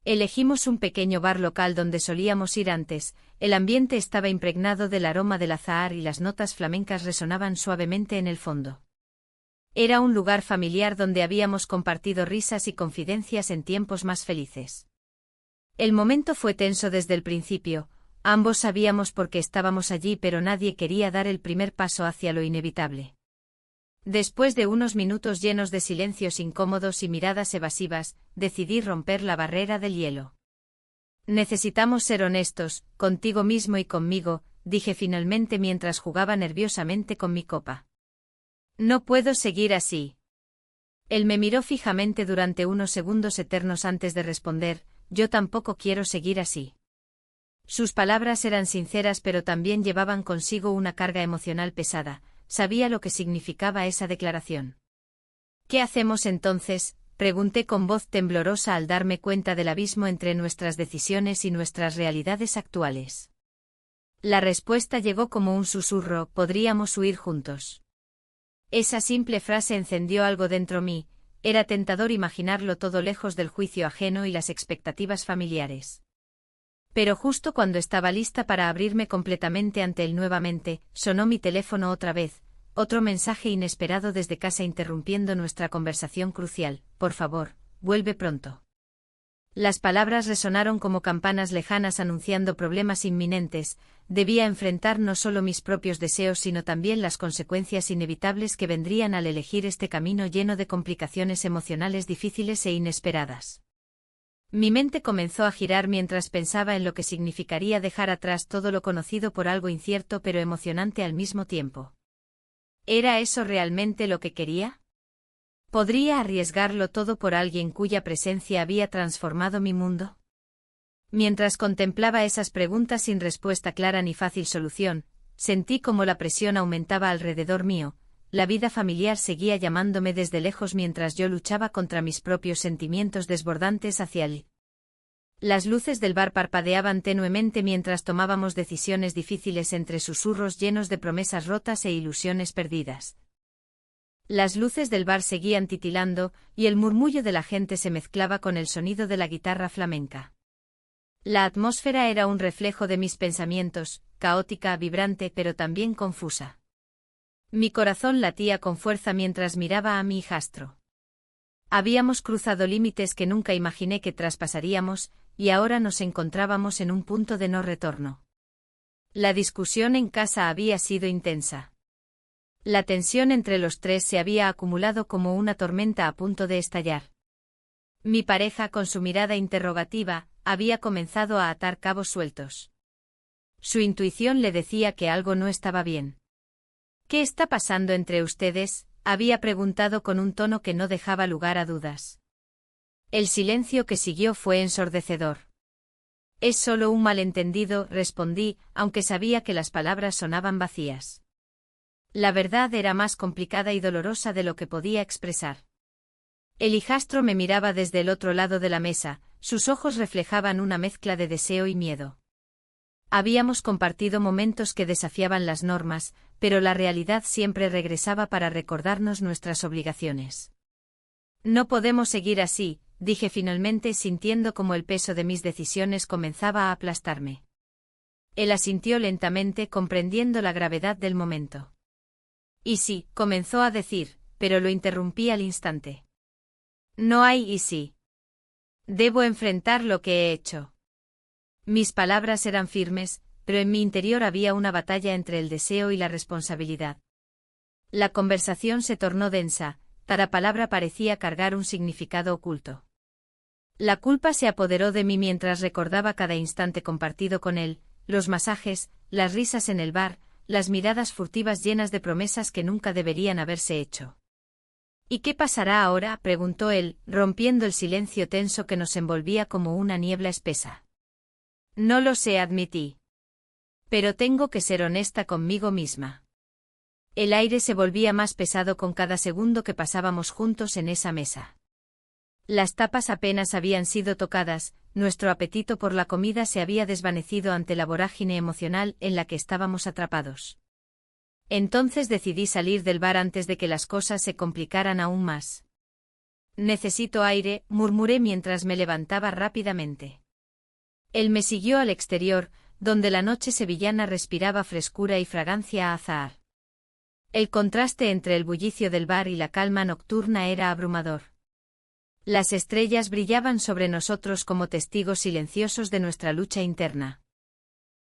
Elegimos un pequeño bar local donde solíamos ir antes. El ambiente estaba impregnado del aroma del azahar y las notas flamencas resonaban suavemente en el fondo. Era un lugar familiar donde habíamos compartido risas y confidencias en tiempos más felices. El momento fue tenso desde el principio. Ambos sabíamos por qué estábamos allí, pero nadie quería dar el primer paso hacia lo inevitable. Después de unos minutos llenos de silencios incómodos y miradas evasivas, decidí romper la barrera del hielo. Necesitamos ser honestos, contigo mismo y conmigo, dije finalmente mientras jugaba nerviosamente con mi copa. No puedo seguir así. Él me miró fijamente durante unos segundos eternos antes de responder, yo tampoco quiero seguir así. Sus palabras eran sinceras, pero también llevaban consigo una carga emocional pesada. Sabía lo que significaba esa declaración. ¿Qué hacemos entonces?, pregunté con voz temblorosa al darme cuenta del abismo entre nuestras decisiones y nuestras realidades actuales. La respuesta llegó como un susurro: podríamos huir juntos. Esa simple frase encendió algo dentro mí. Era tentador imaginarlo todo lejos del juicio ajeno y las expectativas familiares. Pero justo cuando estaba lista para abrirme completamente ante él nuevamente, sonó mi teléfono otra vez, otro mensaje inesperado desde casa interrumpiendo nuestra conversación crucial: por favor, vuelve pronto. Las palabras resonaron como campanas lejanas anunciando problemas inminentes. Debía enfrentar no solo mis propios deseos sino también las consecuencias inevitables que vendrían al elegir este camino lleno de complicaciones emocionales difíciles e inesperadas. Mi mente comenzó a girar mientras pensaba en lo que significaría dejar atrás todo lo conocido por algo incierto pero emocionante al mismo tiempo. ¿Era eso realmente lo que quería? ¿Podría arriesgarlo todo por alguien cuya presencia había transformado mi mundo? Mientras contemplaba esas preguntas sin respuesta clara ni fácil solución, sentí como la presión aumentaba alrededor mío, la vida familiar seguía llamándome desde lejos mientras yo luchaba contra mis propios sentimientos desbordantes hacia él. Las luces del bar parpadeaban tenuemente mientras tomábamos decisiones difíciles entre susurros llenos de promesas rotas e ilusiones perdidas. Las luces del bar seguían titilando, y el murmullo de la gente se mezclaba con el sonido de la guitarra flamenca. La atmósfera era un reflejo de mis pensamientos, caótica, vibrante pero también confusa. Mi corazón latía con fuerza mientras miraba a mi hijastro. Habíamos cruzado límites que nunca imaginé que traspasaríamos, y ahora nos encontrábamos en un punto de no retorno. La discusión en casa había sido intensa. La tensión entre los tres se había acumulado como una tormenta a punto de estallar. Mi pareja, con su mirada interrogativa, había comenzado a atar cabos sueltos. Su intuición le decía que algo no estaba bien. ¿Qué está pasando entre ustedes?, había preguntado con un tono que no dejaba lugar a dudas. El silencio que siguió fue ensordecedor. Es solo un malentendido, respondí, aunque sabía que las palabras sonaban vacías. La verdad era más complicada y dolorosa de lo que podía expresar. El hijastro me miraba desde el otro lado de la mesa, sus ojos reflejaban una mezcla de deseo y miedo. Habíamos compartido momentos que desafiaban las normas, pero la realidad siempre regresaba para recordarnos nuestras obligaciones. No podemos seguir así, dije finalmente sintiendo como el peso de mis decisiones comenzaba a aplastarme. Él asintió lentamente comprendiendo la gravedad del momento. Y sí, comenzó a decir, pero lo interrumpí al instante. No hay y sí. Debo enfrentar lo que he hecho. Mis palabras eran firmes, pero en mi interior había una batalla entre el deseo y la responsabilidad. La conversación se tornó densa, cada palabra parecía cargar un significado oculto. La culpa se apoderó de mí mientras recordaba cada instante compartido con él, los masajes, las risas en el bar, las miradas furtivas llenas de promesas que nunca deberían haberse hecho. ¿Y qué pasará ahora?, preguntó él, rompiendo el silencio tenso que nos envolvía como una niebla espesa. No lo sé, admití. Pero tengo que ser honesta conmigo misma. El aire se volvía más pesado con cada segundo que pasábamos juntos en esa mesa. Las tapas apenas habían sido tocadas, nuestro apetito por la comida se había desvanecido ante la vorágine emocional en la que estábamos atrapados. Entonces decidí salir del bar antes de que las cosas se complicaran aún más. Necesito aire, murmuré mientras me levantaba rápidamente. Él me siguió al exterior, donde la noche sevillana respiraba frescura y fragancia a azahar. El contraste entre el bullicio del bar y la calma nocturna era abrumador. Las estrellas brillaban sobre nosotros como testigos silenciosos de nuestra lucha interna.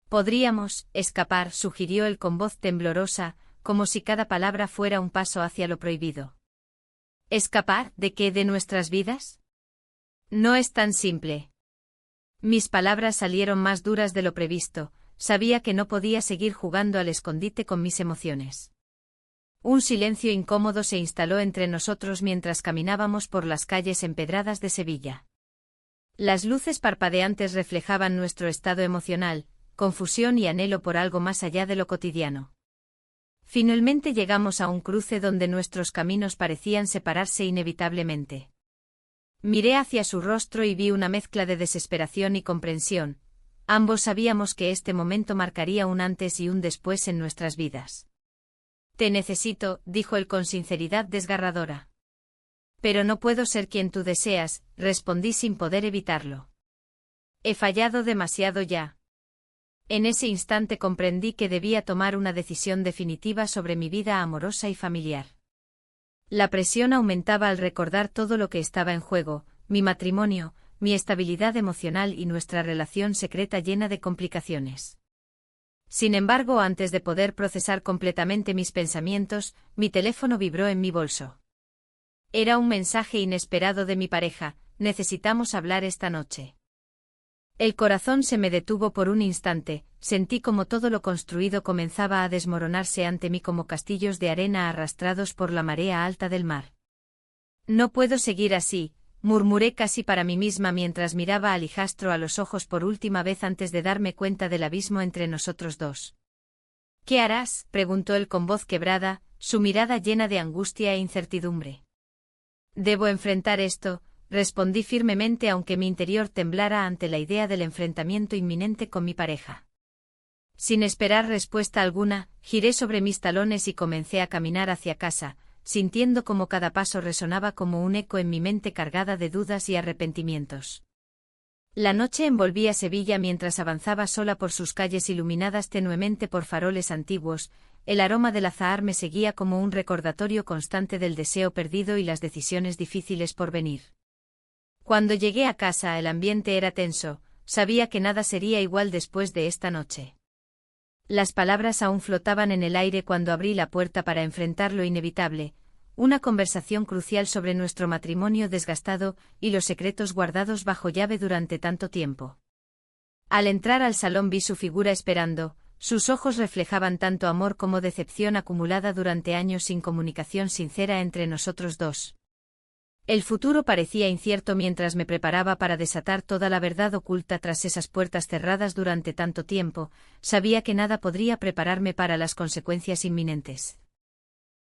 Podríamos escapar, sugirió él con voz temblorosa, como si cada palabra fuera un paso hacia lo prohibido. ¿Escapar de qué? ¿De nuestras vidas? No es tan simple. Mis palabras salieron más duras de lo previsto, sabía que no podía seguir jugando al escondite con mis emociones. Un silencio incómodo se instaló entre nosotros mientras caminábamos por las calles empedradas de Sevilla. Las luces parpadeantes reflejaban nuestro estado emocional, confusión y anhelo por algo más allá de lo cotidiano. Finalmente llegamos a un cruce donde nuestros caminos parecían separarse inevitablemente. Miré hacia su rostro y vi una mezcla de desesperación y comprensión. Ambos sabíamos que este momento marcaría un antes y un después en nuestras vidas. Te necesito, dijo él con sinceridad desgarradora. Pero no puedo ser quien tú deseas, respondí sin poder evitarlo. He fallado demasiado ya. En ese instante comprendí que debía tomar una decisión definitiva sobre mi vida amorosa y familiar. La presión aumentaba al recordar todo lo que estaba en juego, mi matrimonio, mi estabilidad emocional y nuestra relación secreta llena de complicaciones. Sin embargo, antes de poder procesar completamente mis pensamientos, mi teléfono vibró en mi bolso. Era un mensaje inesperado de mi pareja: necesitamos hablar esta noche. El corazón se me detuvo por un instante, sentí como todo lo construido comenzaba a desmoronarse ante mí como castillos de arena arrastrados por la marea alta del mar. No puedo seguir así, murmuré casi para mí misma mientras miraba al hijastro a los ojos por última vez antes de darme cuenta del abismo entre nosotros dos. ¿Qué harás?, preguntó él con voz quebrada, su mirada llena de angustia e incertidumbre. Debo enfrentar esto, respondí firmemente aunque mi interior temblara ante la idea del enfrentamiento inminente con mi pareja. Sin esperar respuesta alguna, giré sobre mis talones y comencé a caminar hacia casa, sintiendo como cada paso resonaba como un eco en mi mente cargada de dudas y arrepentimientos. La noche envolvía Sevilla mientras avanzaba sola por sus calles iluminadas tenuemente por faroles antiguos. El aroma del azahar me seguía como un recordatorio constante del deseo perdido y las decisiones difíciles por venir. Cuando llegué a casa el ambiente era tenso, sabía que nada sería igual después de esta noche. Las palabras aún flotaban en el aire cuando abrí la puerta para enfrentar lo inevitable, una conversación crucial sobre nuestro matrimonio desgastado y los secretos guardados bajo llave durante tanto tiempo. Al entrar al salón vi su figura esperando, sus ojos reflejaban tanto amor como decepción acumulada durante años sin comunicación sincera entre nosotros dos. El futuro parecía incierto mientras me preparaba para desatar toda la verdad oculta tras esas puertas cerradas durante tanto tiempo, sabía que nada podría prepararme para las consecuencias inminentes.